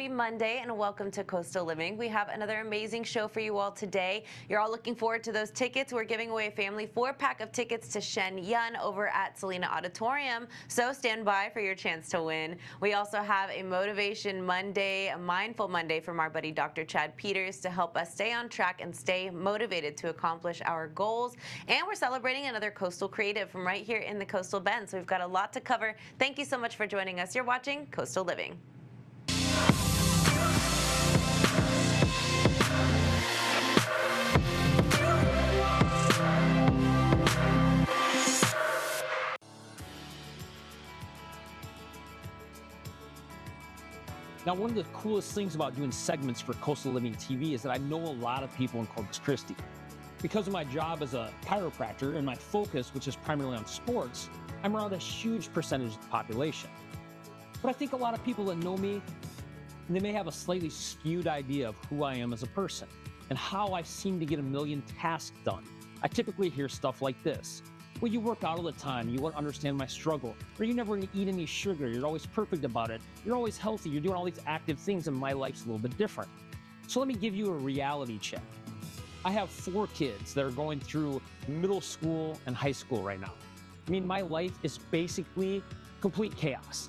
Happy Monday and welcome to Coastal Living. We have another amazing show for you all today. You're all looking forward to those tickets. We're giving away a family 4-pack of tickets to Shen Yun over at Selena Auditorium, so stand by for your chance to win. We also have a Motivation Monday, a Mindful Monday from our buddy Dr. Chad Peters to help us stay on track and stay motivated to accomplish our goals. And we're celebrating another Coastal Creative from right here in the Coastal Bend, so we've got a lot to cover. Thank you so much for joining us. You're watching Coastal Living. Now, one of the coolest things about doing segments for Coastal Living TV is that I know a lot of people in Corpus Christi. Because of my job as a chiropractor and my focus, which is primarily on sports, I'm around a huge percentage of the population. But I think a lot of people that know me, they may have a slightly skewed idea of who I am as a person and how I seem to get a million tasks done. I typically hear stuff like this. Well, you work out all the time, you won't understand my struggle, or you never eat any sugar, you're always perfect about it, you're always healthy, you're doing all these active things, and my life's a little bit different. So let me give you a reality check. I have 4 kids that are going through middle school and high school right now. I mean, my life is basically complete chaos.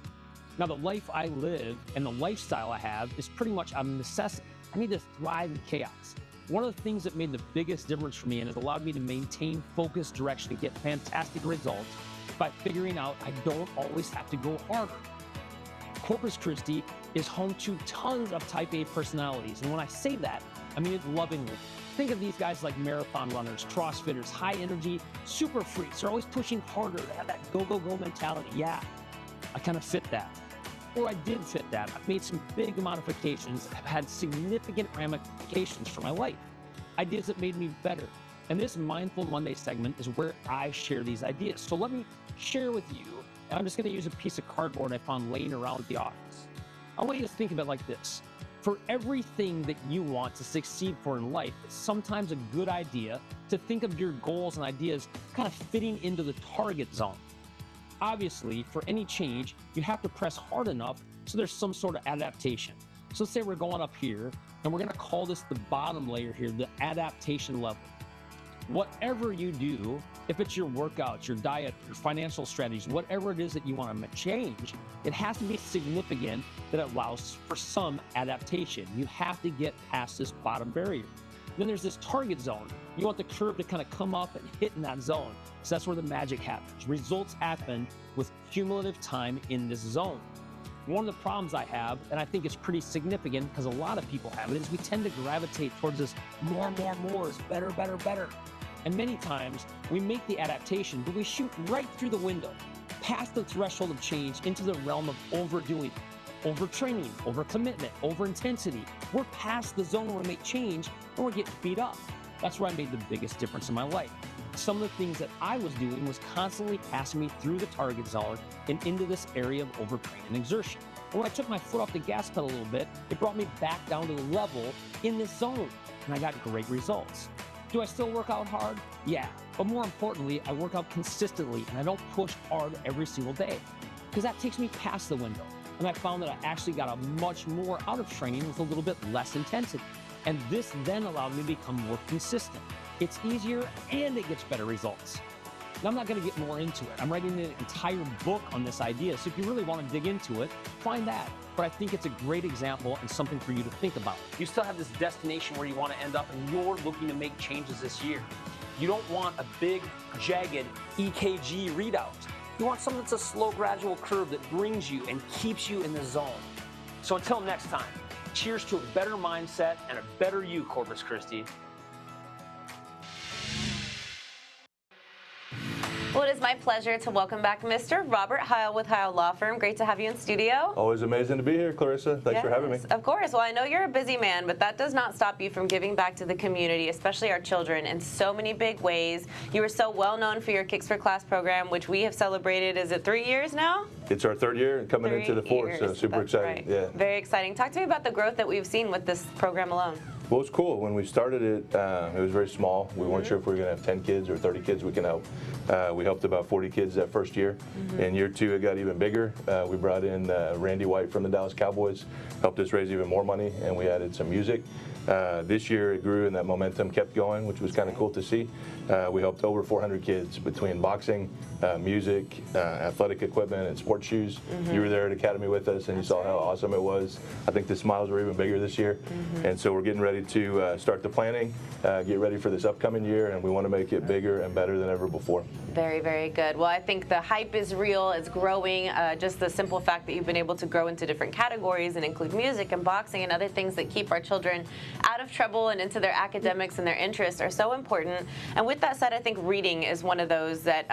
Now, the life I live and the lifestyle I have is pretty much a necessity. I need to thrive in chaos. One of the things that made the biggest difference for me and has allowed me to maintain focused direction and get fantastic results is by figuring out I don't always have to go harder. Corpus Christi is home to tons of type A personalities. And when I say that, I mean it lovingly. Think of these guys like marathon runners, CrossFitters, high energy, super freaks. They're always pushing harder. They have that go, go, go mentality. Yeah, I kind of fit that. Or I did fit that. I've made some big modifications that have had significant ramifications for my life. Ideas that made me better. And this Mindful Monday segment is where I share these ideas. So let me share with you, and I'm just going to use a piece of cardboard I found laying around at the office. I want you to think of it like this. For everything that you want to succeed for in life, it's sometimes a good idea to think of your goals and ideas kind of fitting into the target zone. Obviously, for any change, you have to press hard enough so there's some sort of adaptation. So let's say we're going up here, and we're going to call this the bottom layer here, the adaptation level. Whatever you do, if it's your workouts, your diet, your financial strategies, whatever it is that you want to change, it has to be significant that it allows for some adaptation. You have to get past this bottom barrier. Then there's this target zone. You want the curve to kind of come up and hit in that zone. So that's where the magic happens. Results happen with cumulative time in this zone. One of the problems I have, and I think it's pretty significant because a lot of people have it, is we tend to gravitate towards this more is better, better, better. And many times we make the adaptation, but we shoot right through the window, past the threshold of change into the realm of overdoing, overtraining, overcommitment, overintensity. We're past the zone where we make change and we're getting beat up. That's where I made the biggest difference in my life. Some of the things that I was doing was constantly passing me through the target zone and into this area of overtraining and exertion. And when I took my foot off the gas pedal a little bit, it brought me back down to the level in this zone, and I got great results. Do I still work out hard? Yeah, but more importantly, I work out consistently and I don't push hard every single day because that takes me past the window. And I found that I actually got a much more out of training with a little bit less intensity. And this then allowed me to become more consistent. It's easier and it gets better results. Now, I'm not going to get more into it. I'm writing an entire book on this idea. So if you really want to dig into it, find that. But I think it's a great example and something for you to think about. You still have this destination where you want to end up and you're looking to make changes this year. You don't want a big, jagged EKG readout. You want something that's a slow, gradual curve that brings you and keeps you in the zone. So until next time, cheers to a better mindset and a better you, Corpus Christi. Well, it is my pleasure to welcome back Mr. Robert Heil with Heil Law Firm. Great to have you in studio. Always amazing to be here, Clarissa. Thanks for having me. Of course. Well, I know you're a busy man, but that does not stop you from giving back to the community, especially our children, in so many big ways. You were so well known for your Kicks for Class program, which we have celebrated, is it 3 years now? It's our 3rd year and coming 3 into the 4th, so super That's exciting. Right. Yeah. Very exciting. Talk to me about the growth that we've seen with this program alone. Well, it's cool. When we started it, it was very small. We weren't sure if we were going to have 10 kids or 30 kids we can help. We helped about 40 kids that first year. In year 2, it got even bigger. We brought in Randy White from the Dallas Cowboys, helped us raise even more money, and we added some music. This year it grew and that momentum kept going, which was kind of cool to see. We helped over 400 kids between boxing, music, athletic equipment, and sports shoes. You were there at Academy with us, and you saw how awesome it was. I think the smiles were even bigger this year. And so we're getting ready to start the planning, get ready for this upcoming year, and we want to make it bigger and better than ever before. Very, very good. Well, I think the hype is real. It's growing. Just the simple fact that you've been able to grow into different categories and include music and boxing and other things that keep our children out of trouble and into their academics and their interests are so important. And with that said, I think reading is one of those that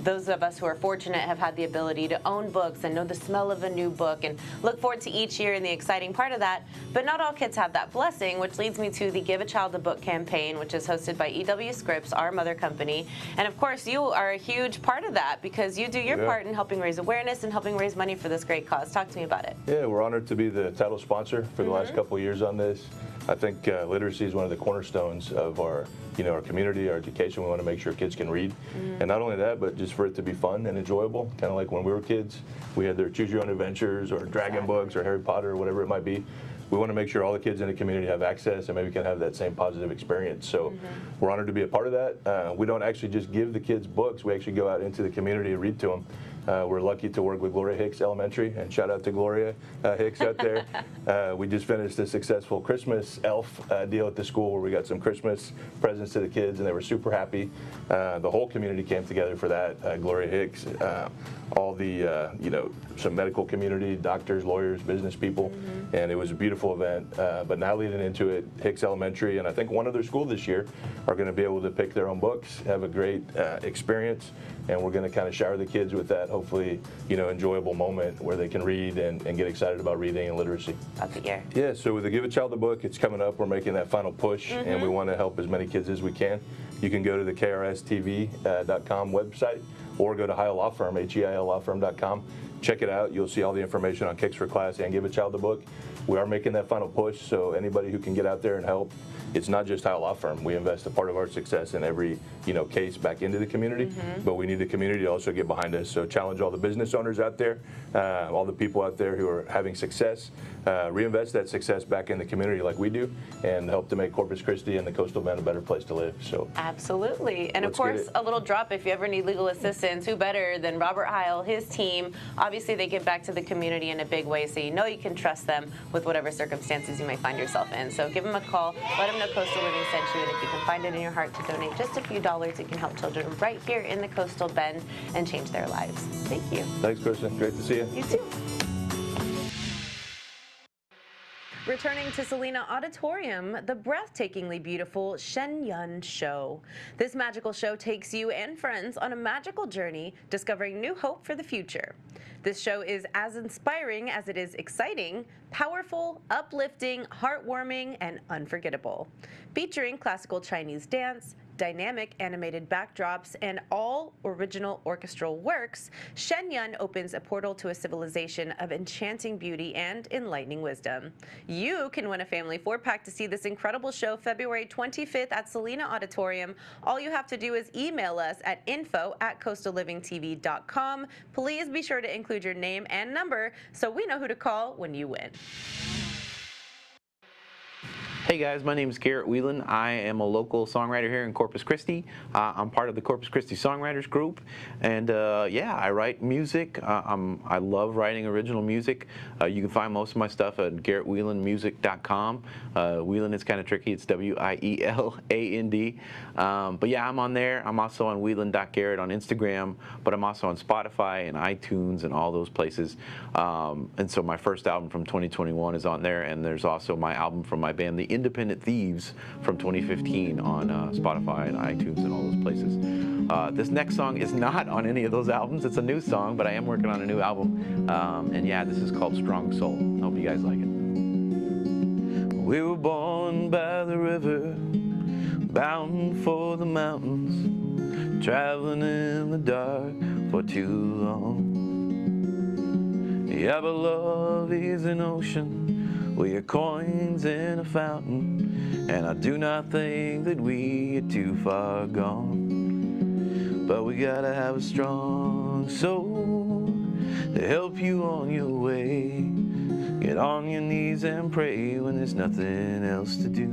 those of us who are fortunate have had the ability to own books and know the smell of a new book and look forward to each year and the exciting part of that. But not all kids have that blessing, which leads me to the Give a Child a Book campaign, which is hosted by E.W. Scripps, our mother company. And of course, you are a huge part of that because you do your part in helping raise awareness and helping raise money for this great cause. Talk to me about it. Yeah, we're honored to be the title sponsor for the last couple of years on this. I think literacy is one of the cornerstones of our community, our education. We want to make sure kids can read. And not only that, but just for it to be fun and enjoyable, kind of like when we were kids, we had their Choose Your Own Adventures or Dragon books or Harry Potter or whatever it might be. We want to make sure all the kids in the community have access and maybe can have that same positive experience. So we're honored to be a part of that. We don't actually just give the kids books. We actually go out into the community and read to them. We're lucky to work with Gloria Hicks Elementary, and shout out to Gloria Hicks out there. We just finished a successful Christmas elf deal at the school where we got some Christmas presents to the kids, and they were super happy. The whole community came together for that. Gloria Hicks, all the some medical community, doctors, lawyers, business people, and it was a beautiful event. But now leading into it, Hicks Elementary and I think one other school this year are going to be able to pick their own books, have a great experience, and we're going to kind of shower the kids with that, hopefully, enjoyable moment where they can read and get excited about reading and literacy. Of the year. Yeah, so with the Give a Child a Book, it's coming up. We're making that final push, and we want to help as many kids as we can. You can go to the KRSTV.com website or go to Heil Law Firm, HEILLawfirm.com. Check it out. You'll see all the information on Kicks for Class and Give a Child a Book. We are making that final push, so anybody who can get out there and help. It's not just Heil Law Firm. We invest a part of our success in every case back into the community, but we need the community to also get behind us. So challenge all the business owners out there, all the people out there who are having success, reinvest that success back in the community like we do, and help to make Corpus Christi and the Coastal Bend a better place to live. So absolutely, and of course, a little drop if you ever need legal assistance. Who better than Robert Heil, his team? Obviously, they give back to the community in a big way, so you can trust them with whatever circumstances you may find yourself in. So give them a call, let them know Coastal Living sent you, and if you can find it in your heart to donate just a few dollars, it can help children right here in the Coastal Bend and change their lives. Thank you. Thanks, Kristen. Great to see you. You too. Returning to Salina Auditorium, the breathtakingly beautiful Shen Yun Show. This magical show takes you and friends on a magical journey, discovering new hope for the future. This show is as inspiring as it is exciting, powerful, uplifting, heartwarming, and unforgettable. Featuring classical Chinese dance, dynamic animated backdrops, and all original orchestral works, Shen Yun opens a portal to a civilization of enchanting beauty and enlightening wisdom. You can win a family 4-pack to see this incredible show February 25th at Salina Auditorium. All you have to do is email us at info@coastallivingtv.com. Please be sure to include your name and number so we know who to call when you win. Hey guys, my name is Garrett Whelan. I am a local songwriter here in Corpus Christi. I'm part of the Corpus Christi Songwriters Group, and I write music. I love writing original music. You can find most of my stuff at GarrettWhelanmusic.com. Whelan is kind of tricky. It's W-I-E-L-A-N-D. But yeah, I'm on there. I'm also on Whelan.Garrett on Instagram, but I'm also on Spotify and iTunes and all those places. And so my first album from 2021 is on there, and there's also my album from my band, The Independent Thieves, from 2015 on Spotify and iTunes and all those places. This next song is not on any of those albums. It's a new song, but I am working on a new album. And yeah, this is called Strong Soul. Hope you guys like it. We were born by the river, bound for the mountains, traveling in the dark for too long. Yeah, but love is an ocean We are coins in a fountain, and I do not think that we are too far gone. But we gotta have a strong soul to help you on your way. Get on your knees and pray when there's nothing else to do.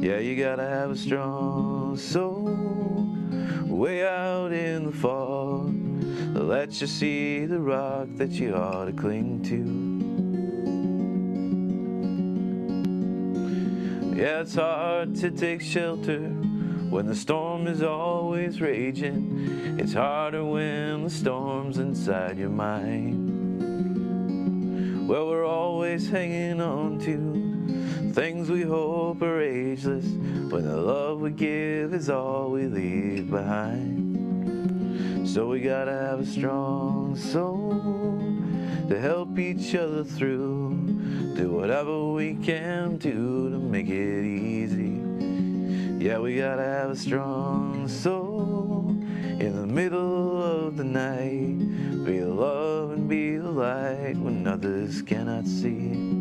Yeah, you gotta have a strong soul way out in the fog that lets you see the rock that you ought to cling to. Yeah, it's hard to take shelter when the storm is always raging. It's harder when the storm's inside your mind. Well, we're always hanging on to things we hope are ageless, when the love we give is all we leave behind. So we gotta have a strong soul to help each other through. Do whatever we can do to make it easy. Yeah, we gotta have a strong soul in the middle of the night. Be the love and be the light when others cannot see.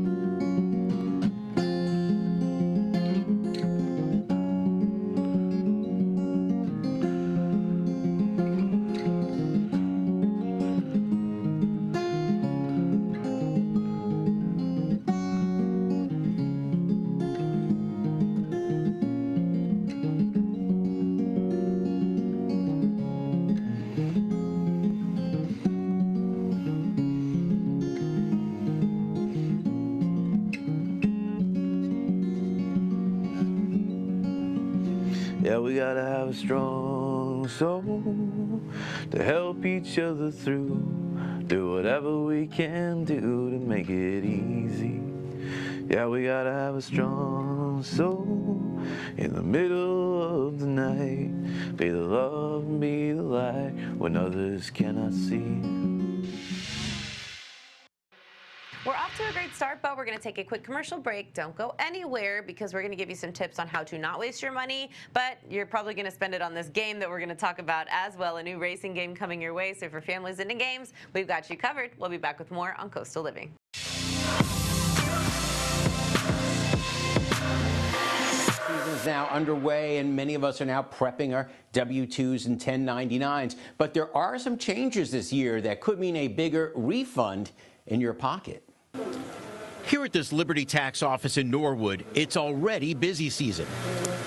Yeah, we gotta have a strong soul to help each other through. Do whatever we can do to make it easy. Yeah, we gotta have a strong soul in the middle of the night. Be the love and be the light when others cannot see. We're off to a great start, but we're going to take a quick commercial break. Don't go anywhere because we're going to give you some tips on how to not waste your money, but you're probably going to spend it on this game that we're going to talk about as well, a new racing game coming your way. So for families into games, we've got you covered. We'll be back with more on Coastal Living. Season's now underway, and many of us are now prepping our W-2s and 1099s. But there are some changes this year that could mean a bigger refund in your pocket. Here at this Liberty Tax office in Norwood, it's already busy season.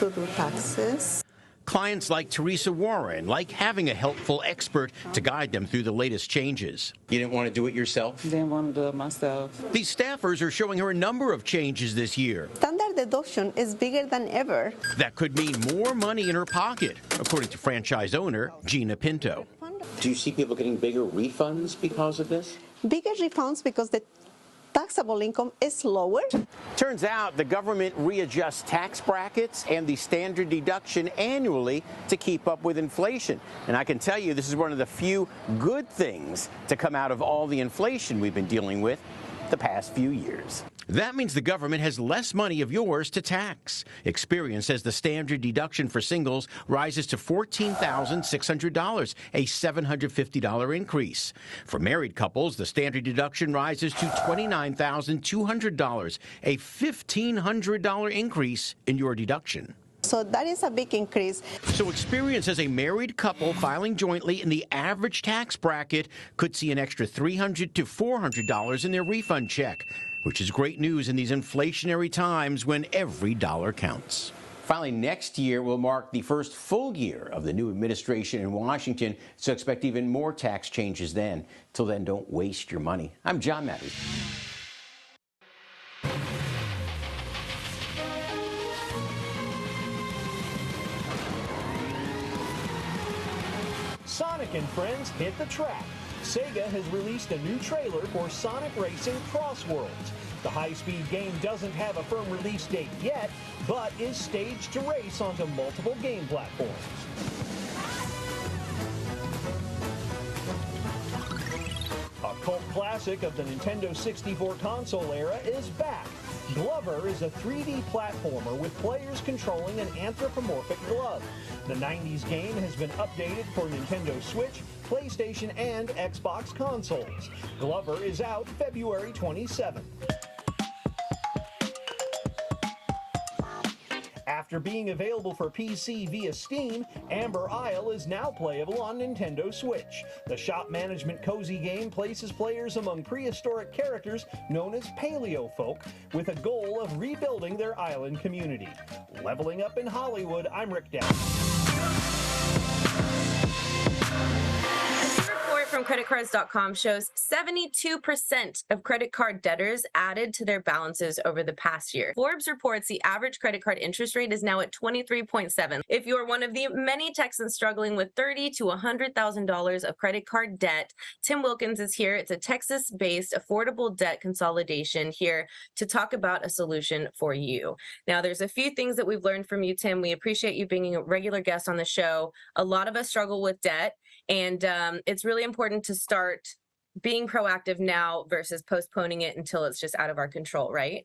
To do taxes. Clients like Teresa Warren like having a helpful expert to guide them through the latest changes. You didn't want to do it yourself? Didn't want to do it myself. These staffers are showing her a number of changes this year. Standard deduction is bigger than ever. That could mean more money in her pocket, according to franchise owner Gina Pinto. Do you see people getting bigger refunds because of this? Bigger refunds because the taxable income is lower. Turns out the government readjusts tax brackets and the standard deduction annually to keep up with inflation. And I can tell you this is one of the few good things to come out of all the inflation we've been dealing with the past few years. That means the government has less money of yours to tax. Experian says the standard deduction for singles rises to $14,600, a $750 increase. For married couples, the standard deduction rises to $29,200, a $1,500 increase in your deduction. So that is a big increase. So Experian says a married couple filing jointly in the average tax bracket could see an extra $300 to $400 in their refund check, which is great news in these inflationary times when every dollar counts. Finally, next year will mark the first full year of the new administration in Washington, so expect even more tax changes then. Till then, don't waste your money. I'm John Matters. Sonic and friends hit the track. Sega has released a new trailer for Sonic Racing Cross Worlds. The high-speed game doesn't have a firm release date yet, but is staged to race onto multiple game platforms. A cult classic of the Nintendo 64 console era is back. Glover is a 3D platformer with players controlling an anthropomorphic glove. The 90s game has been updated for Nintendo Switch, PlayStation, and Xbox consoles. Glover is out February 27th. After being available for PC via Steam, Amber Isle is now playable on Nintendo Switch. The shop management cozy game places players among prehistoric characters known as Paleofolk, with a goal of rebuilding their island community. Leveling up in Hollywood, I'm Rick Down. From creditcards.com shows 72% of credit card debtors added to their balances over the past year. Forbes reports the average credit card interest rate is now at 23.7. If you're one of the many Texans struggling with $30,000 to $100,000 of credit card debt, Tim Wilkins is here. It's a Texas-based affordable debt consolidation here to talk about a solution for you. Now, there's a few things that we've learned from you, Tim. We appreciate you being a regular guest on the show. A lot of us struggle with debt, and it's really important to start being proactive now versus postponing it until it's just out of our control, right?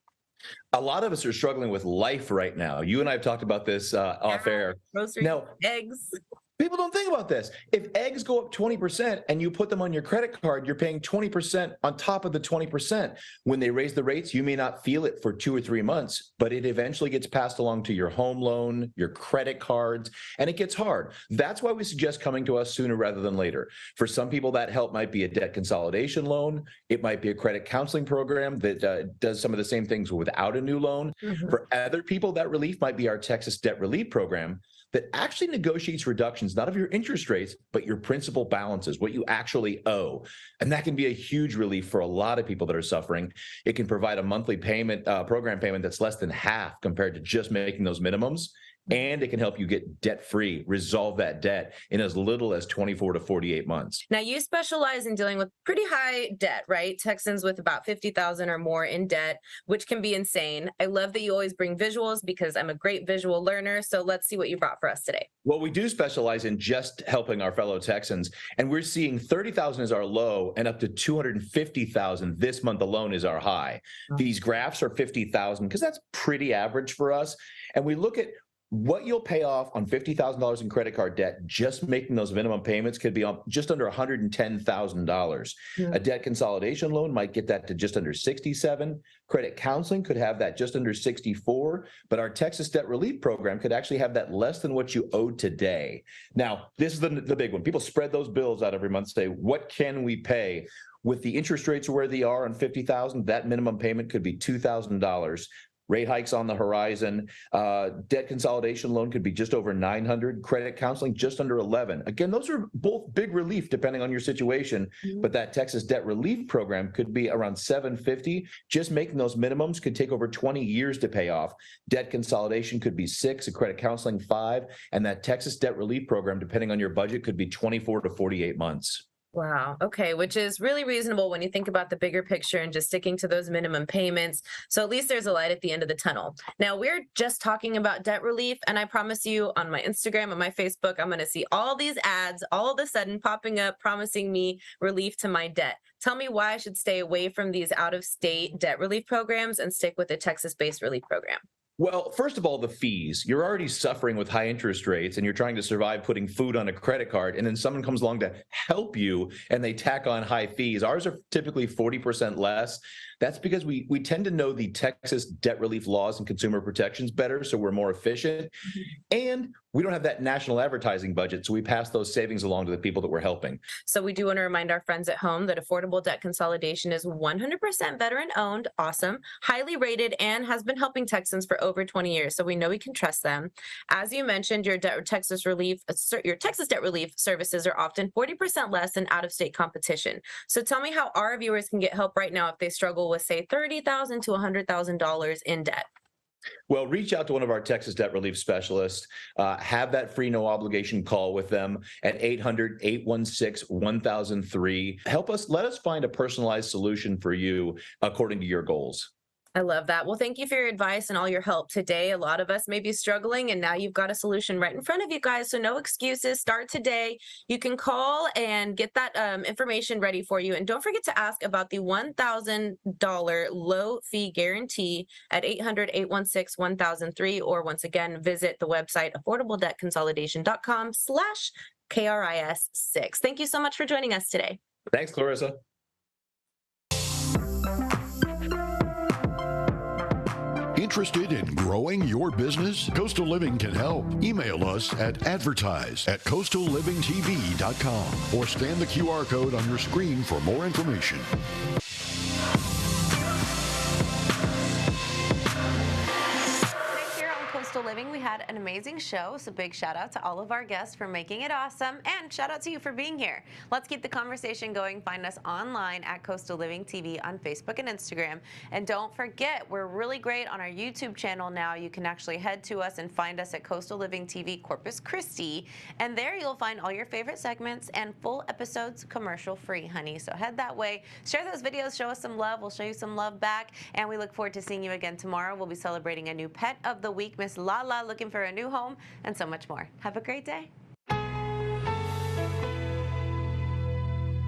A lot of us are struggling with life right now. You and I have talked about this off air. Groceries, now, eggs. People don't think about this. If eggs go up 20% and you put them on your credit card, you're paying 20% on top of the 20%. When they raise the rates, you may not feel it for 2 or 3 months, but it eventually gets passed along to your home loan, your credit cards, and it gets hard. That's why we suggest coming to us sooner rather than later. For some people, that help might be a debt consolidation loan. It might be a credit counseling program that does some of the same things without a new loan. Mm-hmm. For other people, that relief might be our Texas Debt Relief Program that actually negotiates reductions, not of your interest rates, but your principal balances, what you actually owe. And that can be a huge relief for a lot of people that are suffering. It can provide a monthly payment, program payment that's less than half compared to just making those minimums. And it can help you get debt-free, resolve that debt in as little as 24 to 48 months. Now, you specialize in dealing with pretty high debt, right? Texans with about $50,000 or more in debt, which can be insane. I love that you always bring visuals because I'm a great visual learner. So let's see what you brought for us today. Well, we do specialize in just helping our fellow Texans, and we're seeing 30,000 is our low and up to 250,000 this month alone is our high. These graphs are 50,000 because that's pretty average for us. And we look at what you'll pay off on $50,000 in credit card debt, just making those minimum payments could be just under $110,000. A debt consolidation loan might get that to just under $67,000. Credit counseling could have that just under $64,000, but our Texas Debt Relief Program could actually have that less than what you owe today. Now, this is the big one. People spread those bills out every month and say, what can we pay? With the interest rates where they are on $50,000, that minimum payment could be $2,000. Rate hikes on the horizon. Debt consolidation loan could be just over $900. Credit counseling just under $11,000. Again, those are both big relief depending on your situation. But that Texas Debt Relief Program could be around $750. Just making those minimums could take over 20 years to pay off. Debt consolidation could be $6,000, and credit counseling $5,000, and that Texas Debt Relief Program, depending on your budget, could be 24 to 48 months. Wow. Okay. Which is really reasonable when you think about the bigger picture and just sticking to those minimum payments. So at least there's a light at the end of the tunnel. Now, we're just talking about debt relief. And I promise you on my Instagram and my Facebook, I'm going to see all these ads all of a sudden popping up, promising me relief to my debt. Tell me why I should stay away from these out-of-state debt relief programs and stick with a Texas-based relief program. Well, first of all, the fees. You're already suffering with high interest rates and you're trying to survive putting food on a credit card, and then someone comes along to help you and they tack on high fees. Ours are typically 40% less. That's because we tend to know the Texas debt relief laws and consumer protections better, so we're more efficient. And we don't have that national advertising budget, so we pass those savings along to the people that we're helping. So we do want to remind our friends at home that Affordable Debt Consolidation is 100% veteran-owned, awesome, highly rated, and has been helping Texans for over 20 years, so we know we can trust them. As you mentioned, your Texas Debt Relief services are often 40% less than out-of-state competition. So tell me how our viewers can get help right now if they struggle with, say, $30,000 to $100,000 in debt. Well, reach out to one of our Texas Debt Relief specialists. Have that free, no obligation call with them at 800-816-1003. Let us find a personalized solution for you according to your goals. I love that. Well, thank you for your advice and all your help today. A lot of us may be struggling, and now you've got a solution right in front of you guys. So no excuses. Start today. You can call and get that information ready for you. And don't forget to ask about the $1,000 low fee guarantee at 800-816-1003. Or once again, visit the website affordabledebtconsolidation.com/KRIS6. Thank you so much for joining us today. Thanks, Clarissa. Interested in growing your business? Coastal Living can help. Email us at advertise@coastallivingtv.com or scan the QR code on your screen for more information. Coastal Living, we had an amazing show, so big shout out to all of our guests for making it awesome, and shout out to you for being here. Let's keep the conversation going. Find us online at Coastal Living TV on Facebook and Instagram. And don't forget, we're really great on our YouTube channel now. You can actually head to us and find us at Coastal Living TV Corpus Christi, and there you'll find all your favorite segments and full episodes commercial free, honey. So head that way, share those videos, show us some love. We'll show you some love back, and we look forward to seeing you again tomorrow. We'll be celebrating a new pet of the week, Miss Lala, looking for a new home, and so much more. Have a great day.